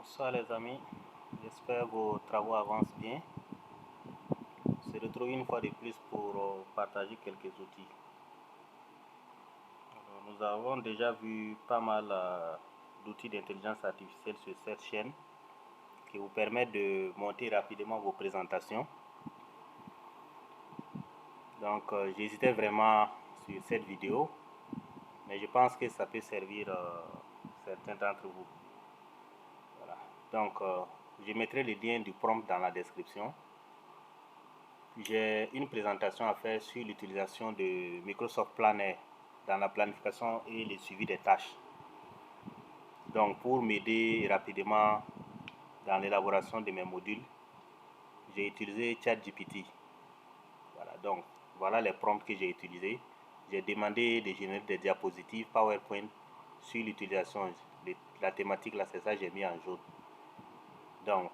Bonsoir les amis, j'espère que vos travaux avancent bien. On se retrouve une fois de plus pour partager quelques outils. Alors, nous avons déjà vu pas mal d'outils d'intelligence artificielle sur cette chaîne qui vous permettent de monter rapidement vos présentations. Donc j'hésitais vraiment sur cette vidéo, mais je pense que ça peut servir certains d'entre vous. Voilà. Donc je mettrai le lien du prompt dans la description. J'ai une présentation à faire sur l'utilisation de Microsoft Planner dans la planification et le suivi des tâches. Donc pour m'aider rapidement dans l'élaboration de mes modules, j'ai utilisé ChatGPT. Voilà, donc voilà les prompts que j'ai utilisés. J'ai demandé de générer des diapositives PowerPoint sur l'utilisation de la thématique, là c'est ça j'ai mis en jaune. Donc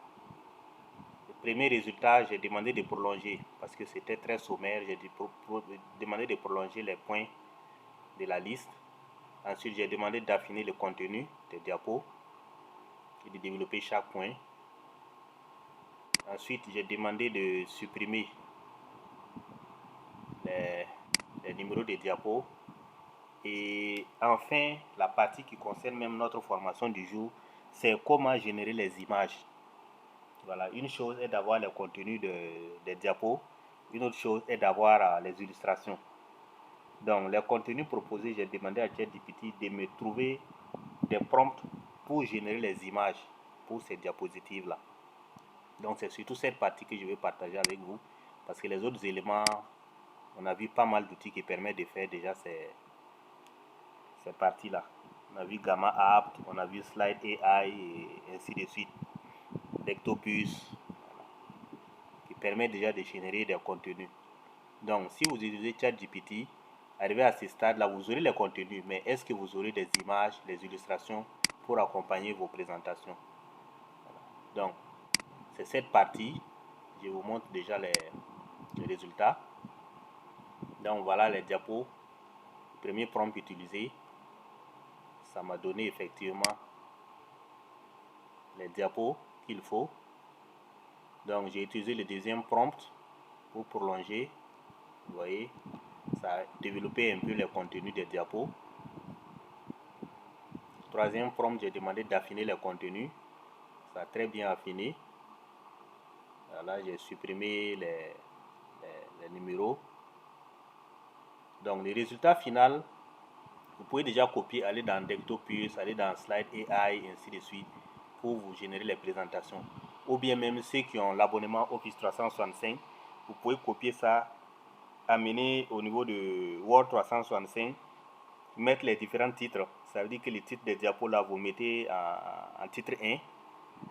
le premier résultat, j'ai demandé de prolonger parce que c'était très sommaire. J'ai demandé de prolonger les points de la liste. Ensuite, j'ai demandé d'affiner le contenu des diapos et de développer chaque point. Ensuite, j'ai demandé de supprimer les numéros des diapos. Et enfin, la partie qui concerne même notre formation du jour, c'est comment générer les images. Voilà, une chose est d'avoir le contenu des diapos, une autre chose est d'avoir les illustrations. Donc, les contenus proposés, j'ai demandé à ChatGPT de me trouver des prompts pour générer les images pour ces diapositives-là. Donc, c'est surtout cette partie que je vais partager avec vous parce que les autres éléments, on a vu pas mal d'outils qui permettent de faire déjà ces parties-là. On a vu Gamma Apt, on a vu Slide AI et ainsi de suite. Dectopus, qui permet déjà de générer des contenus. Donc, si vous utilisez ChatGPT, arrivé à ce stade-là, vous aurez les contenus, mais est-ce que vous aurez des images, des illustrations pour accompagner vos présentations? Donc, c'est cette partie. Je vous montre déjà les résultats. Donc, voilà les diapos. Premier prompt utilisé. Ça m'a donné effectivement les diapos qu'il faut. Donc, j'ai utilisé le deuxième prompt pour prolonger. Vous voyez, ça a développé un peu le contenu des diapos. Troisième prompt, j'ai demandé d'affiner le contenu. Ça a très bien affiné. Là, j'ai supprimé les numéros. Donc, le résultat final, vous pouvez déjà copier, aller dans Dectopus, aller dans Slide AI, et ainsi de suite, pour vous générer les présentations. Ou bien même ceux qui ont l'abonnement Office 365, vous pouvez copier ça, amener au niveau de Word 365, mettre les différents titres. Ça veut dire que les titres des diapos là, vous mettez en titre 1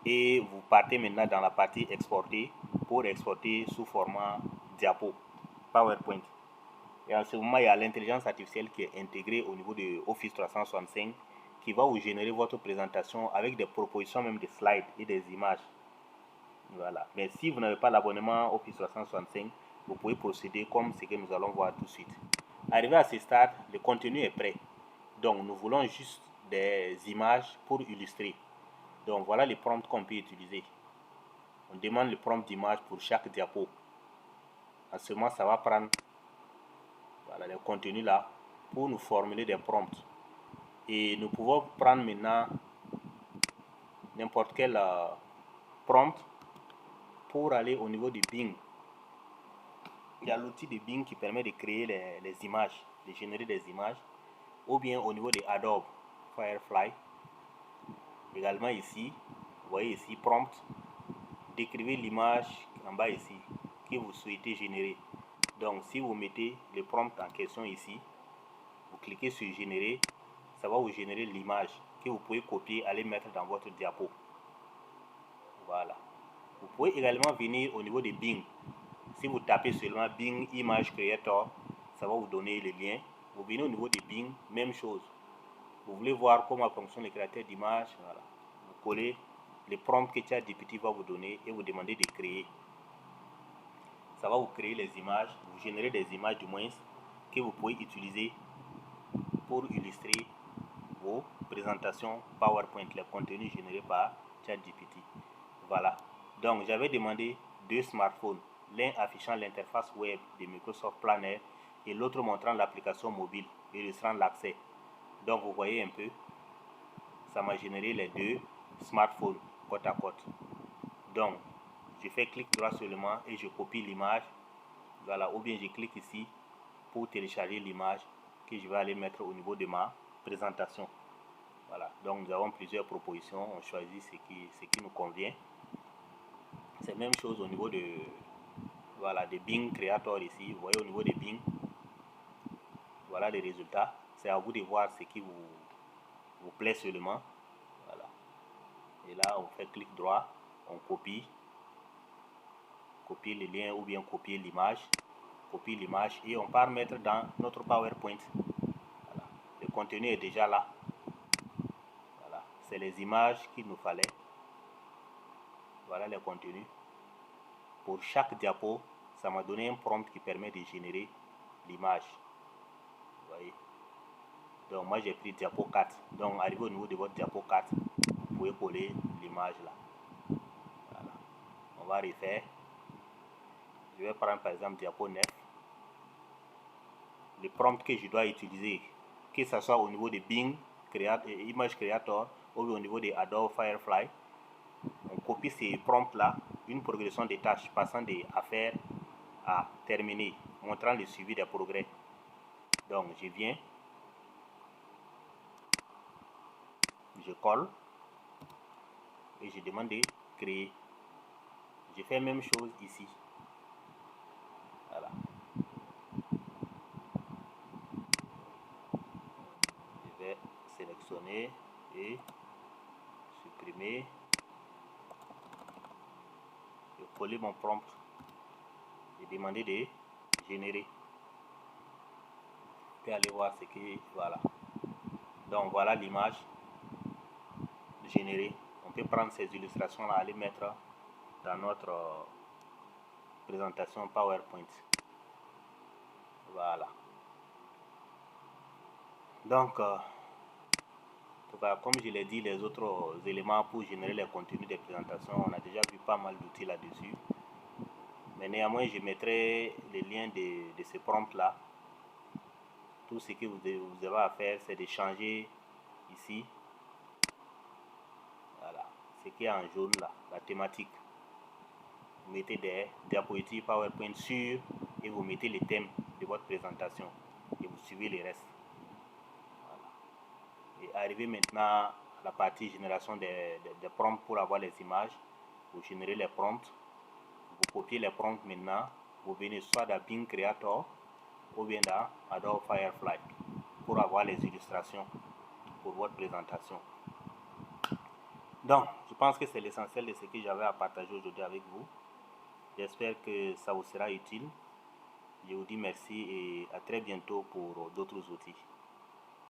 et vous partez maintenant dans la partie exporter pour exporter sous format diapo, PowerPoint. Et en ce moment, il y a l'intelligence artificielle qui est intégrée au niveau de Office 365 qui va vous générer votre présentation avec des propositions même de slides et des images. Voilà. Mais si vous n'avez pas l'abonnement Office 365, vous pouvez procéder comme ce que nous allons voir tout de suite. Arrivé à ce stade, le contenu est prêt. Donc, nous voulons juste des images pour illustrer. Donc, voilà les prompts qu'on peut utiliser. On demande le prompt d'image pour chaque diapo. En ce moment, ça va prendre le contenu là pour nous formuler des prompts. Et nous pouvons prendre maintenant n'importe quel prompt pour aller au niveau de Bing. Il y a l'outil de Bing qui permet de créer les images, de générer des images, ou bien au niveau de Adobe Firefly. Également ici, vous voyez ici prompt, décrivez l'image en bas ici que vous souhaitez générer. Donc si vous mettez le prompt en question ici, vous cliquez sur générer, ça va vous générer l'image que vous pouvez copier, aller mettre dans votre diapo. Voilà. Vous pouvez également venir au niveau de Bing. Si vous tapez seulement Bing Image Creator, ça va vous donner le lien. Vous venez au niveau de Bing, même chose. Vous voulez voir comment fonctionne le créateur d'image, voilà. Vous collez le prompt que ChatGPT va vous donner et vous demandez de créer. Ça va vous créer les images, vous générez des images du moins que vous pouvez utiliser pour illustrer vos présentations PowerPoint, les contenus générés par ChatGPT. Voilà. Donc, j'avais demandé 2 smartphones, l'un affichant l'interface web de Microsoft Planner et l'autre montrant l'application mobile et illustrant l'accès. Donc, vous voyez un peu, ça m'a généré les 2 smartphones côte à côte. Donc, je fais clic droit seulement et je copie l'image. Voilà, ou bien je clique ici pour télécharger l'image que je vais aller mettre au niveau de ma présentation. Voilà, donc nous avons plusieurs propositions, on choisit ce qui nous convient. C'est la même chose au niveau de, voilà, de Bing Creator ici. Vous voyez au niveau de Bing, voilà les résultats. C'est à vous de voir ce qui vous plaît seulement. Voilà. Et là, on fait clic droit, on copie le lien ou bien copier l'image. Copie l'image et on part mettre dans notre PowerPoint. Voilà. Le contenu est déjà là. Voilà. C'est les images qu'il nous fallait. Voilà les contenus. Pour chaque diapo, ça m'a donné un prompt qui permet de générer l'image. Vous voyez. Donc moi j'ai pris diapo 4. Donc arrivé au niveau de votre diapo 4, vous pouvez coller l'image là. Voilà. On va refaire. Je vais prendre par exemple diapo 9. Le prompt que je dois utiliser, que ce soit au niveau de Bing Image Creator ou au niveau de Adobe Firefly, on copie ces prompts là, une progression des tâches passant de à faire à terminer, montrant le suivi des progrès. Donc je viens, je colle et je demande de créer. Je fais la même chose ici. Voilà. Je vais sélectionner et supprimer. Je vais coller mon prompt et demander de générer. Vous pouvez aller voir ce qui, voilà. Donc voilà l'image générée. On peut prendre ces illustrations là, les mettre dans notre présentation PowerPoint. Voilà. Donc, comme je l'ai dit, les autres éléments pour générer les contenus des présentations, on a déjà vu pas mal d'outils là-dessus. Mais néanmoins, je mettrai les liens de ce prompt-là. Tout ce que vous avez à faire, c'est de changer ici. Voilà. Ce qui est en jaune là, la thématique. Vous mettez des diapositives PowerPoint sur et vous mettez les thèmes de votre présentation et vous suivez les restes. Voilà. Et arrivé maintenant à la partie génération des prompts pour avoir les images, vous générez les prompts, vous copiez les prompts maintenant, vous venez soit dans Bing Creator ou bien dans Adobe Firefly pour avoir les illustrations pour votre présentation. Donc, je pense que c'est l'essentiel de ce que j'avais à partager aujourd'hui avec vous. J'espère que ça vous sera utile. Je vous dis merci et à très bientôt pour d'autres outils.